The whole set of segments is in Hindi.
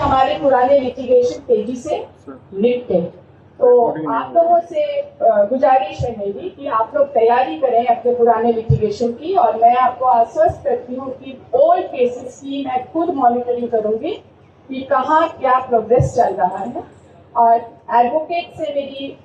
हमारे पुराने लिटिगेशन तेजी से निपटे। तो आप लोगों से गुजारिश है मेरी कि आप लोग तैयारी करें अपने पुराने लिटिगेशन की, और मैं आपको आश्वस्त करती हूँ कि ओल्ड केसेस की मैं खुद मॉनिटरिंग करूंगी कि कहाँ क्या प्रोग्रेस चल रहा है। और एडवोकेट से मेरी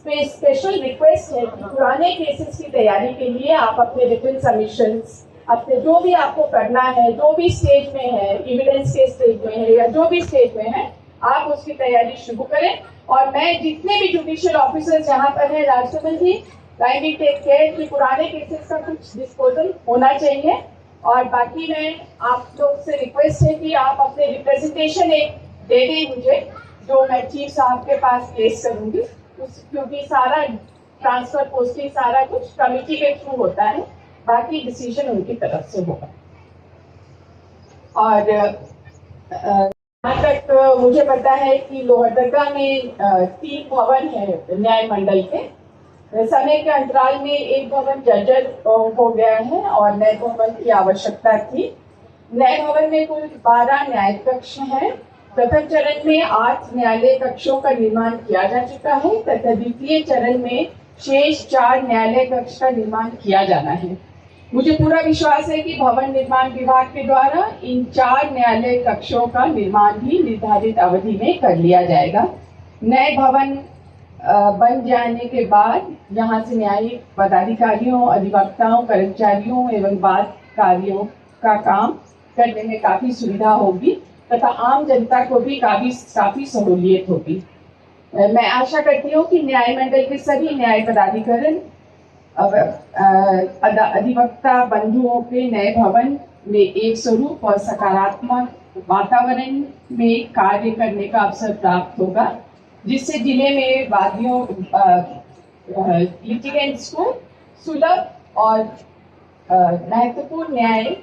स्पेशल रिक्वेस्ट है कि पुराने केसेस की तैयारी के लिए आप अपने रिटन सबमिशंस, अपने जो भी आपको करना है, जो भी स्टेज में है, एविडेंस के स्टेज में है या जो भी स्टेज में है, आप उसकी तैयारी शुरू करें। और मैं जितने भी जुडिशियल ऑफिसर्स यहाँ पर है, राष्ट्रपति जी, काइंडली टेक केयर कि पुराने केसेस का कुछ डिस्पोजल होना चाहिए। और बाकी मैं आप लोग से रिक्वेस्ट है कि आप अपने रिप्रेजेंटेशन एक दे दें मुझे, जो मैं चीफ साहब के पास प्लेस करूंगी, क्योंकि सारा ट्रांसफर पोस्टिंग सारा कुछ कमेटी के थ्रू होता है, बाकी डिसीजन उनकी तरफ से होगा। और यहाँ तक मुझे पता है कि लोहरदगा में 3 भवन है न्याय मंडल के। समय के अंतराल में एक भवन जर्जर हो गया है और नए भवन की आवश्यकता थी। नए भवन में कुल 12 न्याय कक्ष हैं। प्रथम चरण में 8 न्यायालय कक्षों का निर्माण किया जा चुका है तथा द्वितीय चरण में शेष 4 न्यायालय कक्ष का निर्माण किया जाना है। मुझे पूरा विश्वास है कि भवन निर्माण विभाग के द्वारा इन 4 न्यायालय कक्षों का निर्माण भी निर्धारित अवधि में कर लिया जाएगा। नए भवन बन जाने के बाद यहाँ से न्यायिक पदाधिकारियों, अधिवक्ताओं, कर्मचारियों एवं बाद कार्यों का काम करने में काफी सुविधा होगी तथा आम जनता को भी काफी सहूलियत होगी। मैं आशा करती हूँ कि न्याय मंडल के सभी न्याय पदाधिकारी अधिवक्ता बंधुओं के नए भवन में एक स्वरूप और सकारात्मक वातावरण में कार्य करने का अवसर प्राप्त होगा, जिससे जिले में वादियों लिटिगेंट्स को सुलभ और महत्वपूर्ण न्याय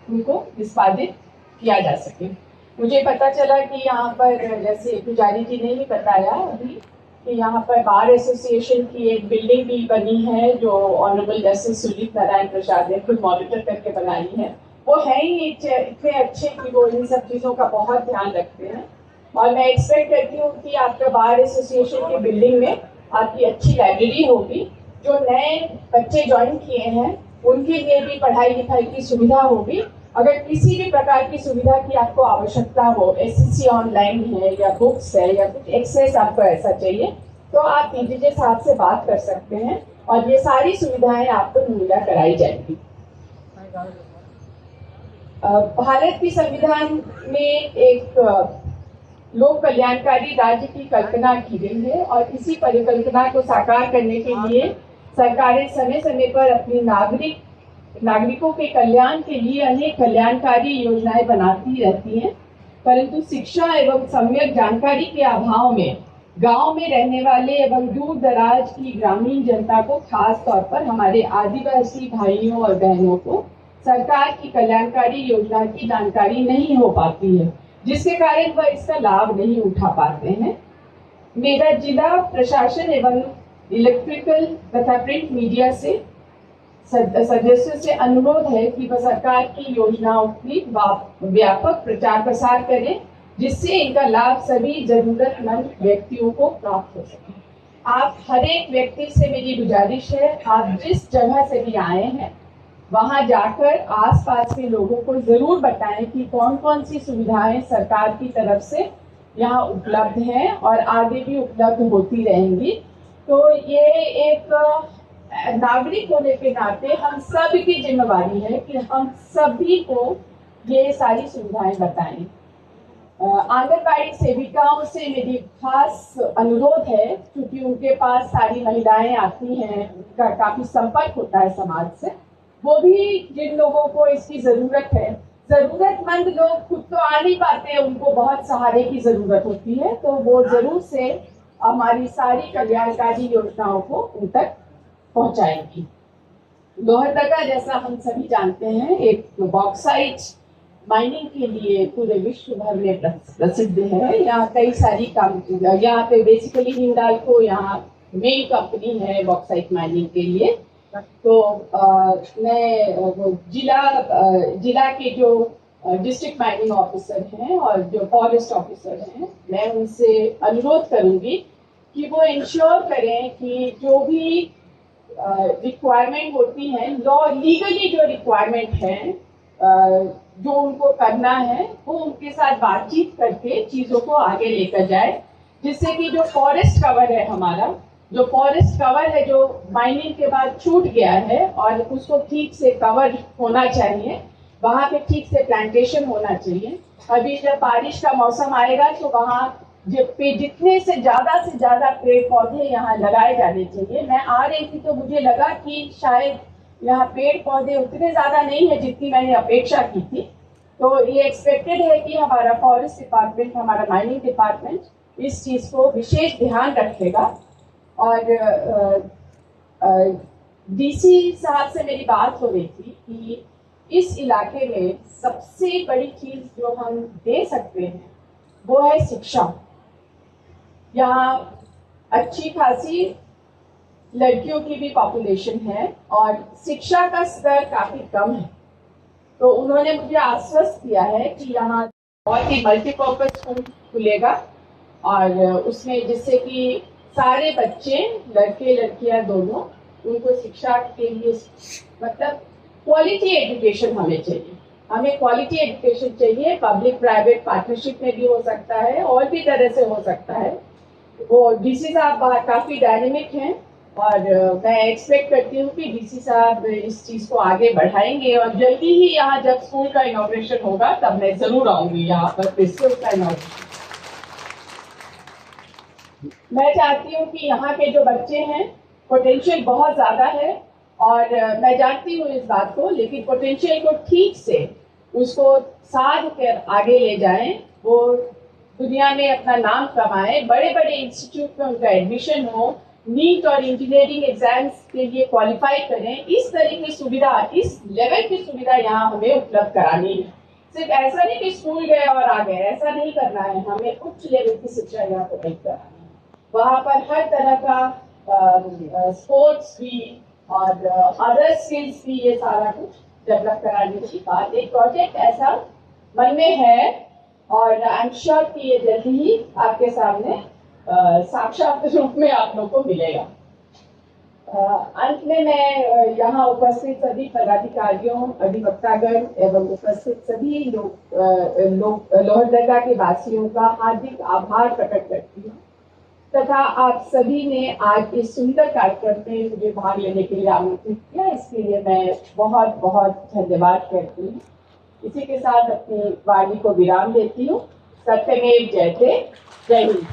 उनको निष्पादित किया जा सके। मुझे पता चला कि यहाँ पर, जैसे पुजारी जी ने भी बताया अभी, कि यहाँ पर बार एसोसिएशन की एक बिल्डिंग भी बनी है जो ऑनरेबल जस्टिस सुजीत नारायण प्रसाद ने खुद मॉनिटर करके बनाई है। वो है ही इतने अच्छे कि वो इन सब चीज़ों का बहुत ध्यान रखते हैं। और मैं एक्सपेक्ट करती हूँ कि आपका बार एसोसिएशन की बिल्डिंग में आपकी अच्छी लाइब्रेरी होगी। जो नए बच्चे ज्वाइन किए हैं उनके लिए भी पढ़ाई लिखाई की सुविधा होगी। अगर किसी भी प्रकार की सुविधा की आपको आवश्यकता हो, एससीसी ऑनलाइन है या बुक्स है या कुछ एक्सेस आपको ऐसा चाहिए, तो आप पीजीजे साहब से बात कर सकते हैं और ये सारी सुविधाएं आपको मुहैया कराई जाएंगी। भारत की संविधान में एक लोक कल्याणकारी राज्य की कल्पना की गई है और इसी परिकल्पना को साकार करने के लिए सरकारें समय समय पर अपनी नागरिकों के कल्याण के लिए अनेक कल्याणकारी योजनाएं बनाती रहती हैं, परंतु शिक्षा एवं सम्यक जानकारी के अभाव में गांव में रहने वाले एवं दूर दराज की ग्रामीण जनता को, खास तौर पर हमारे आदिवासी भाइयों और बहनों को सरकार की कल्याणकारी योजना की जानकारी नहीं हो पाती है, जिसके कारण वह इसका लाभ नहीं उठा पाते हैं। मेरा जिला प्रशासन एवं इलेक्ट्रिकल तथा प्रिंट मीडिया से सदस्यों से अनुरोध है कि वह सरकार की योजनाओं की व्यापक प्रचार प्रसार करें, जिससे इनका लाभ सभी जरूरतमंद व्यक्तियों को प्राप्त हो सके। आप हर एक व्यक्ति से मेरी गुजारिश है, आप जिस जगह से भी आए हैं वहां जाकर आसपास के लोगों को जरूर बताएं कि कौन कौन सी सुविधाएं सरकार की तरफ से यहाँ उपलब्ध हैं और आगे भी उपलब्ध होती रहेंगी। तो ये एक नागरिक होने के नाते हम सब की जिम्मेवारी है कि हम सभी को ये सारी सुविधाएं बताएं। आंगनबाड़ी सेविकाओं से मेरी खास अनुरोध है, क्योंकि उनके पास सारी महिलाएं आती हैं, उनका काफी संपर्क होता है समाज से। वो भी जिन लोगों को इसकी जरूरत है, जरूरतमंद लोग खुद तो आ नहीं पाते, उनको बहुत सहारे की जरूरत होती है, तो वो जरूर से हमारी सारी कल्याणकारी योजनाओं को उन तक पहुंचाएंगी। लोहरदगा, जैसा हम सभी जानते हैं, एक बॉक्साइट माइनिंग के लिए पूरे विश्व भर में प्रसिद्ध है। यहाँ कई सारी यहाँ पे बेसिकली हिंडाल्को यहाँ मेन कंपनी है बॉक्साइट माइनिंग के लिए। तो मैं जिला के जो डिस्ट्रिक्ट माइनिंग ऑफिसर हैं और जो फॉरेस्ट ऑफिसर हैं, मैं उनसे अनुरोध करूंगी कि वो इंश्योर करें कि जो भी रिक्वायरमेंट होती है, लॉ लीगली जो रिक्वायरमेंट है, जो उनको करना है, वो उनके साथ बातचीत करके चीज़ों को आगे लेकर जाए, जिससे कि जो फॉरेस्ट कवर है हमारा, जो फॉरेस्ट कवर है जो माइनिंग के बाद छूट गया है और उसको ठीक से कवर होना चाहिए, वहाँ पे ठीक से प्लांटेशन होना चाहिए। अभी जब बारिश का मौसम आएगा तो वहाँ जितने से ज़्यादा पेड़ पौधे यहाँ लगाए जाने चाहिए। मैं आ रही थी तो मुझे लगा कि शायद यहाँ पेड़ पौधे उतने ज़्यादा नहीं है जितनी मैंने अपेक्षा की थी। तो ये एक्सपेक्टेड है कि हमारा फॉरेस्ट डिपार्टमेंट, हमारा माइनिंग डिपार्टमेंट इस चीज़ को विशेष ध्यान रखेगा। और डीसी साहब से मेरी बात हो रही थी कि इस इलाके में सबसे बड़ी चीज़ जो हम दे सकते हैं वो है शिक्षा। यहाँ अच्छी खासी लड़कियों की भी पॉपुलेशन है और शिक्षा का स्तर काफ़ी कम है। तो उन्होंने मुझे आश्वस्त किया है कि यहाँ बहुत ही मल्टीपर्पज स्कूल खुलेगा और उसमें जिससे कि सारे बच्चे, लड़के लड़कियां दोनों, उनको शिक्षा के लिए मतलब क्वालिटी एजुकेशन हमें चाहिए। हमें क्वालिटी एजुकेशन चाहिए। पब्लिक प्राइवेट पार्टनरशिप में भी हो सकता है और भी तरह से हो सकता है। वो डीसी साहब काफ़ी डायनेमिक हैं और मैं एक्सपेक्ट करती हूँ कि डीसी साहब इस चीज़ को आगे बढ़ाएंगे और जल्दी ही यहाँ जब स्कूल का इनॉग्रेशन होगा तब मैं ज़रूर आऊँगी यहाँ पर फिर से उसका इनॉग्रेशन। मैं चाहती हूँ कि यहाँ के जो बच्चे हैं, पोटेंशियल बहुत ज़्यादा है और मैं जानती हूँ इस बात को, लेकिन पोटेंशियल को ठीक से उसको साध कर आगे ले जाएं, वो दुनिया में अपना नाम कमाएं, बड़े बड़े इंस्टीट्यूट में उनका एडमिशन हो, नीट और इंजीनियरिंग एग्जाम्स के लिए क्वालिफाई करें। इस तरह की सुविधा, इस लेवल की सुविधा यहाँ हमें उपलब्ध करानी है। सिर्फ ऐसा नहीं कि स्कूल गए और आ गए, ऐसा नहीं करना है। हमें उच्च लेवल की शिक्षा यहाँ प्रोवाइड करानी है। वहाँ पर हर तरह का स्पोर्ट्स भी और अदर स्किल्स भी, ये सारा कुछ डेवलप कराने की बात, एक प्रोजेक्ट ऐसा मन में है और आई एम श्योर कि ये जल्दी ही आपके सामने साक्षात रूप में आप लोग को मिलेगा। अंत में मैं यहाँ उपस्थित सभी पदाधिकारियों, अधिवक्तागण एवं उपस्थित सभी लोहरदगा के वासियों का हार्दिक आभार प्रकट करती हूँ तथा आप सभी ने आज इस सुंदर कार्यक्रम में मुझे भाग लेने के लिए आमंत्रित किया, इसके लिए मैं बहुत बहुत धन्यवाद करती हूँ। इसी के साथ अपनी वाणी को विराम देती हूँ। सत्यमेव जयते। जय हिंद।